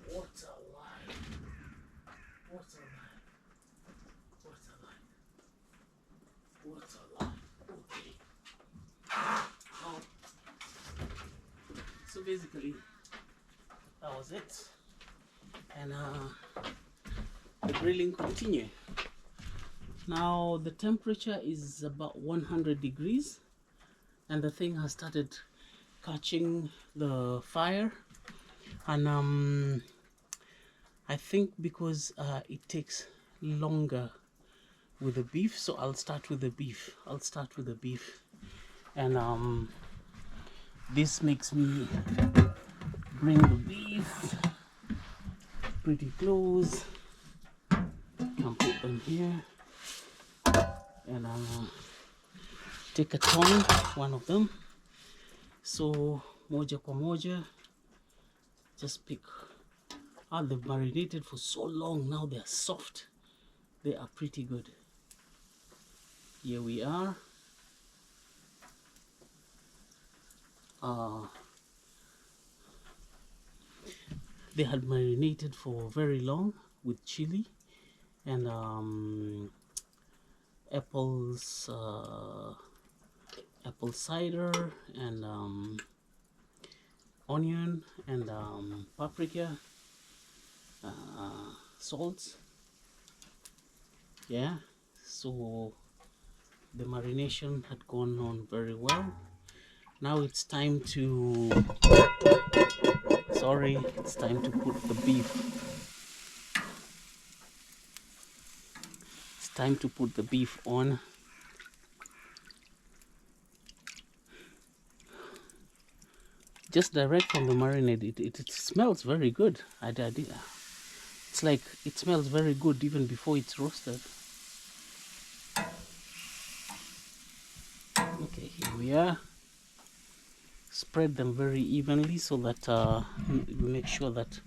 What a life! What a life! What a life! Okay. So basically, that was it, and the grilling continue. Now the temperature is about 100 degrees, and the thing has started catching the fire, and I think because it takes longer with the beef, so I'll start with the beef. And this makes me bring the beef pretty close and put them here, and take a tongue, one of them. So moja kwa moja, just pick. They've marinated for so long, now they're soft. They are pretty good. Here we are. They had marinated for very long with chili and apple cider and onion and paprika, salt. Yeah, so the marination had gone on very well. Now it's time to it's time to put the beef. It's time to put the beef on. Just direct from the marinade, it smells very good. It's like it smells very good even before it's roasted. Okay, here we are. Spread them very evenly so that we make sure that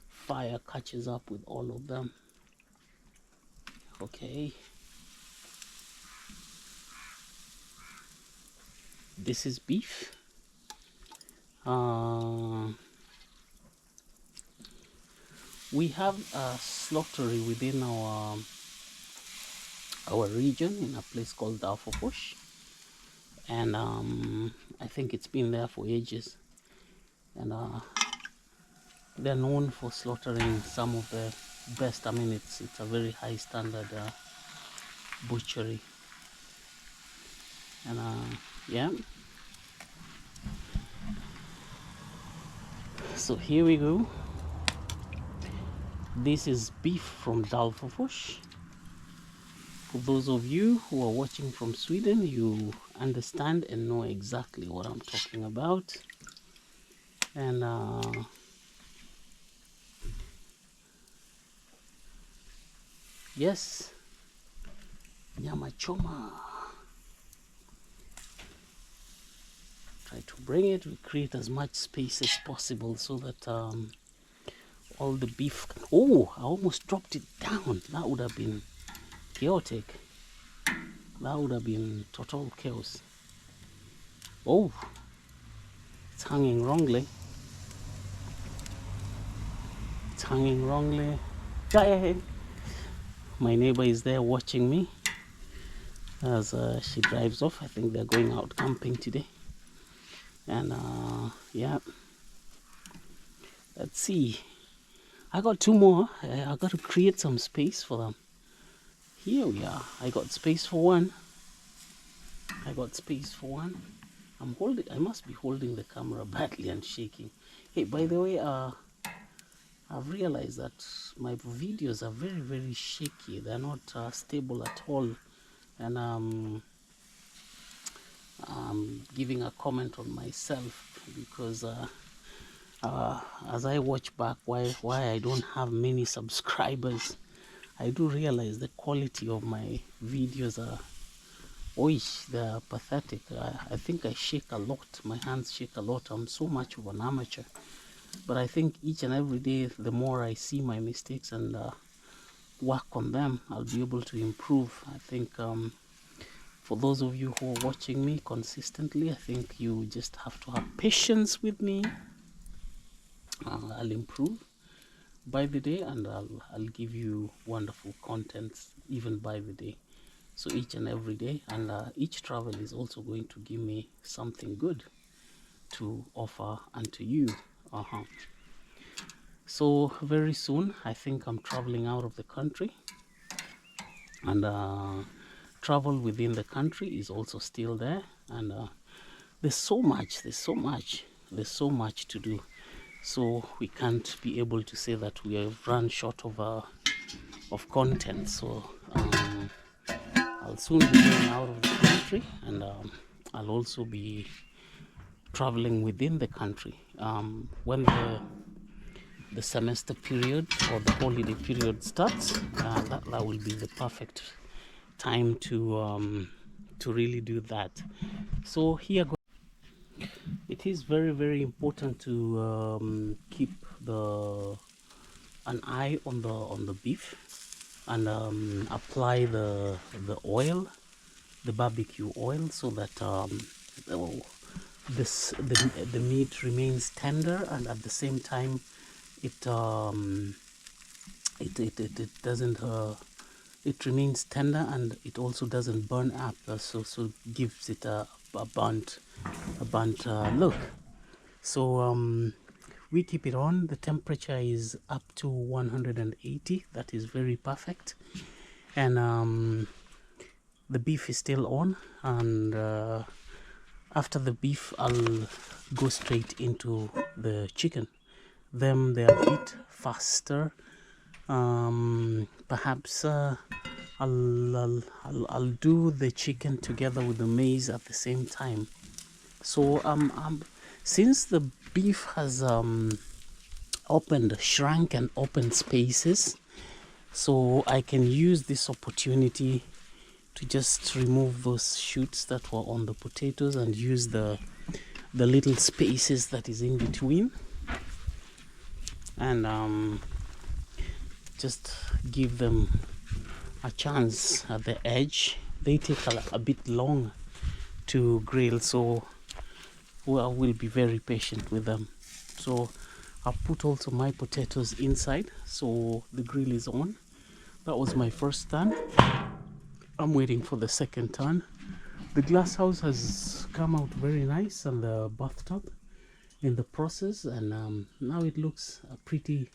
fire catches up with all of them. Okay, this is beef. We have a slaughtery within our region in a place called Falköping, and I think it's been there for ages, and they're known for slaughtering some of the best. I mean, it's a very high standard butchery, and yeah. So here we go. This is beef from Dalfofors. For those of you who are watching from Sweden, you understand and know exactly what I'm talking about. And yes, nyama choma. Try to bring it, we create as much space as possible so that all the beef. Oh, I almost dropped it down. That would have been chaotic. That would have been total chaos. Oh, it's hanging wrongly. It's hanging wrongly. Hey. My neighbor is there watching me as she drives off. I think they're going out camping today. And yeah, let's see. I got two more. I got to create some space for them. Here we are. I got space for one. I got space for one. I must be holding the camera badly and shaking. Hey, by the way, I've realized that my videos are very, very shaky. They're not stable at all. And I'm giving a comment on myself because as I watch back why I don't have many subscribers, I do realize the quality of my videos are, they're pathetic. I think I shake a lot. My hands shake a lot. I'm so much of an amateur. But I think each and every day, the more I see my mistakes and work on them, I'll be able to improve. I think for those of you who are watching me consistently, I think you just have to have patience with me. I'll improve by the day, and I'll give you wonderful contents even by the day. So each and every day, and each travel is also going to give me something good to offer unto you. So very soon, I think I'm traveling out of the country, and travel within the country is also still there. And there's so much to do. So we can't be able to say that we have run short of content. So I'll soon be going out of the country, and I'll also be traveling within the country. When the semester period or the holiday period starts, that will be the perfect time to really do that. So here it is very, very important to keep an eye on the beef, and apply the oil, the barbecue oil, so that the meat remains tender, and at the same time it doesn't it remains tender, and it also doesn't burn up, so gives it a burnt look. So we keep it on. The temperature is up to 180. That is very perfect. And the beef is still on, and after the beef I'll go straight into the chicken. They are a bit faster. Perhaps I'll do the chicken together with the maize at the same time. So since the beef has shrunk and opened spaces, so I can use this opportunity to just remove those shoots that were on the potatoes and use the little spaces that is in between, and just give them a chance at the edge. They take a bit long to grill, so I will be very patient with them. So I'll put also my potatoes inside, so the grill is on. That was my first turn. I'm waiting for the second turn. The glass house has come out very nice, and the bathtub in the process, and now it looks a pretty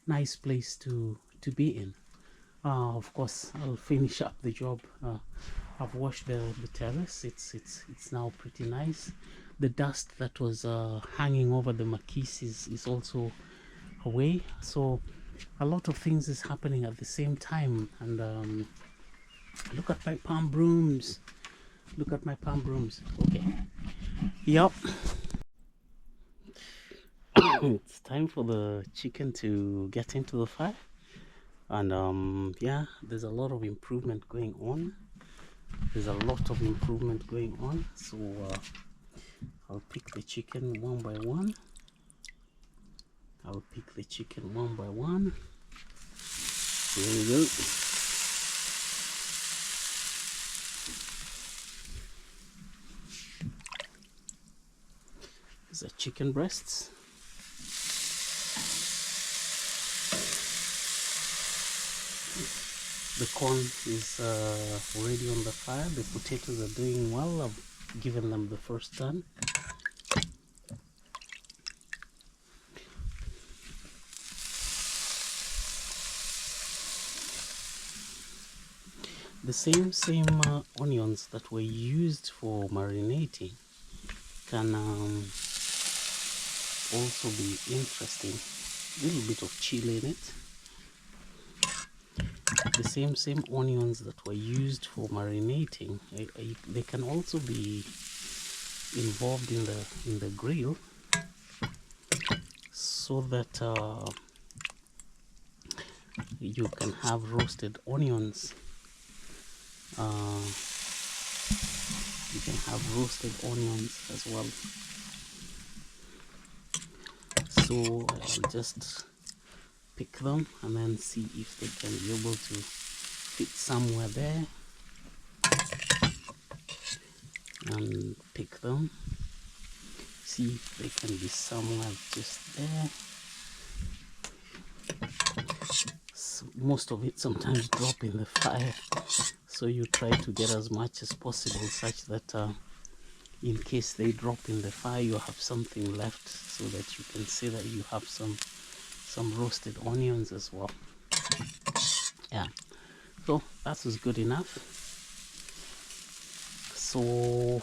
nice place to be in. Of course, I'll finish up the job. I've washed the terrace. It's now pretty nice. The dust that was hanging over the marquise is also away. So a lot of things is happening at the same time. And look at my palm brooms. Look at my palm brooms. Okay. Yep. It's time for the chicken to get into the fire. And yeah, there's a lot of improvement going on. So I'll pick the chicken one by one, I'll pick the chicken one by one. Here we go. These are chicken breasts. The corn is already on the fire. The potatoes are doing well. I've given them the first turn. The same onions that were used for marinating can also be interesting. A little bit of chili in it. The same onions that were used for marinating, they can also be involved in the grill, so that you can have roasted onions. You can have roasted onions as well. So I'll just pick them and then see if they can be able to fit somewhere there, and pick them, see if they can be somewhere just there. So most of it sometimes drop in the fire, so you try to get as much as possible, such that in case they drop in the fire, you have something left, so that you can see that you have some roasted onions as well. Yeah, so that is good enough. So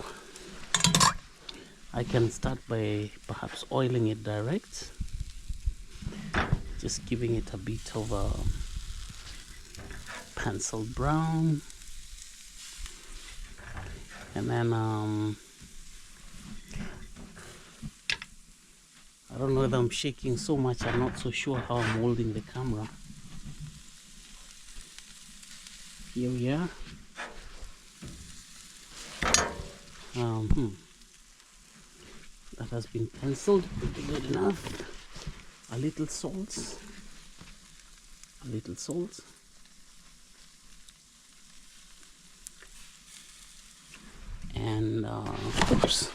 I can start by perhaps oiling it direct, just giving it a bit of a pencil brown, and then I don't know whether I'm shaking so much. I'm not so sure how I'm holding the camera. Here we are. That has been penciled, pretty good enough. A little salt. A little salt. And oops,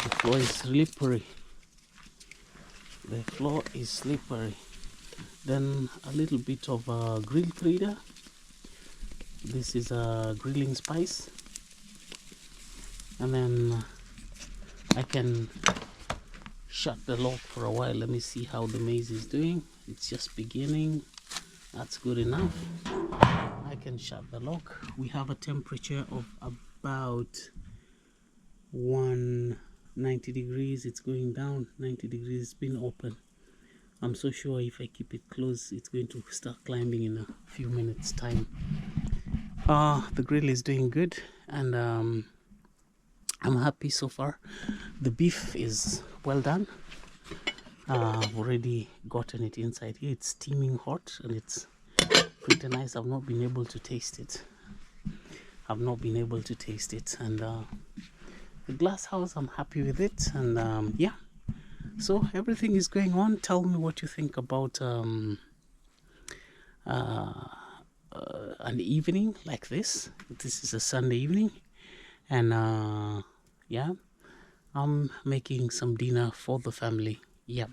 the floor is slippery. The floor is slippery. Then a little bit of grill trigger. This is a grilling spice. And then I can shut the lock for a while. Let me see how the maize is doing. It's just beginning. That's good enough. I can shut the lock. We have a temperature of about 190 degrees. It's going down 90 degrees. It's been open. I'm so sure if I keep it closed, it's going to start climbing in a few minutes time. The grill is doing good, and I'm happy so far. The beef is well done. I've already gotten it inside here. It's steaming hot and it's pretty nice. I've not been able to taste it. And the glass house, I'm happy with it. And yeah, so everything is going on. Tell me what you think about an evening like this. This is a Sunday evening, and yeah, I'm making some dinner for the family. Yep.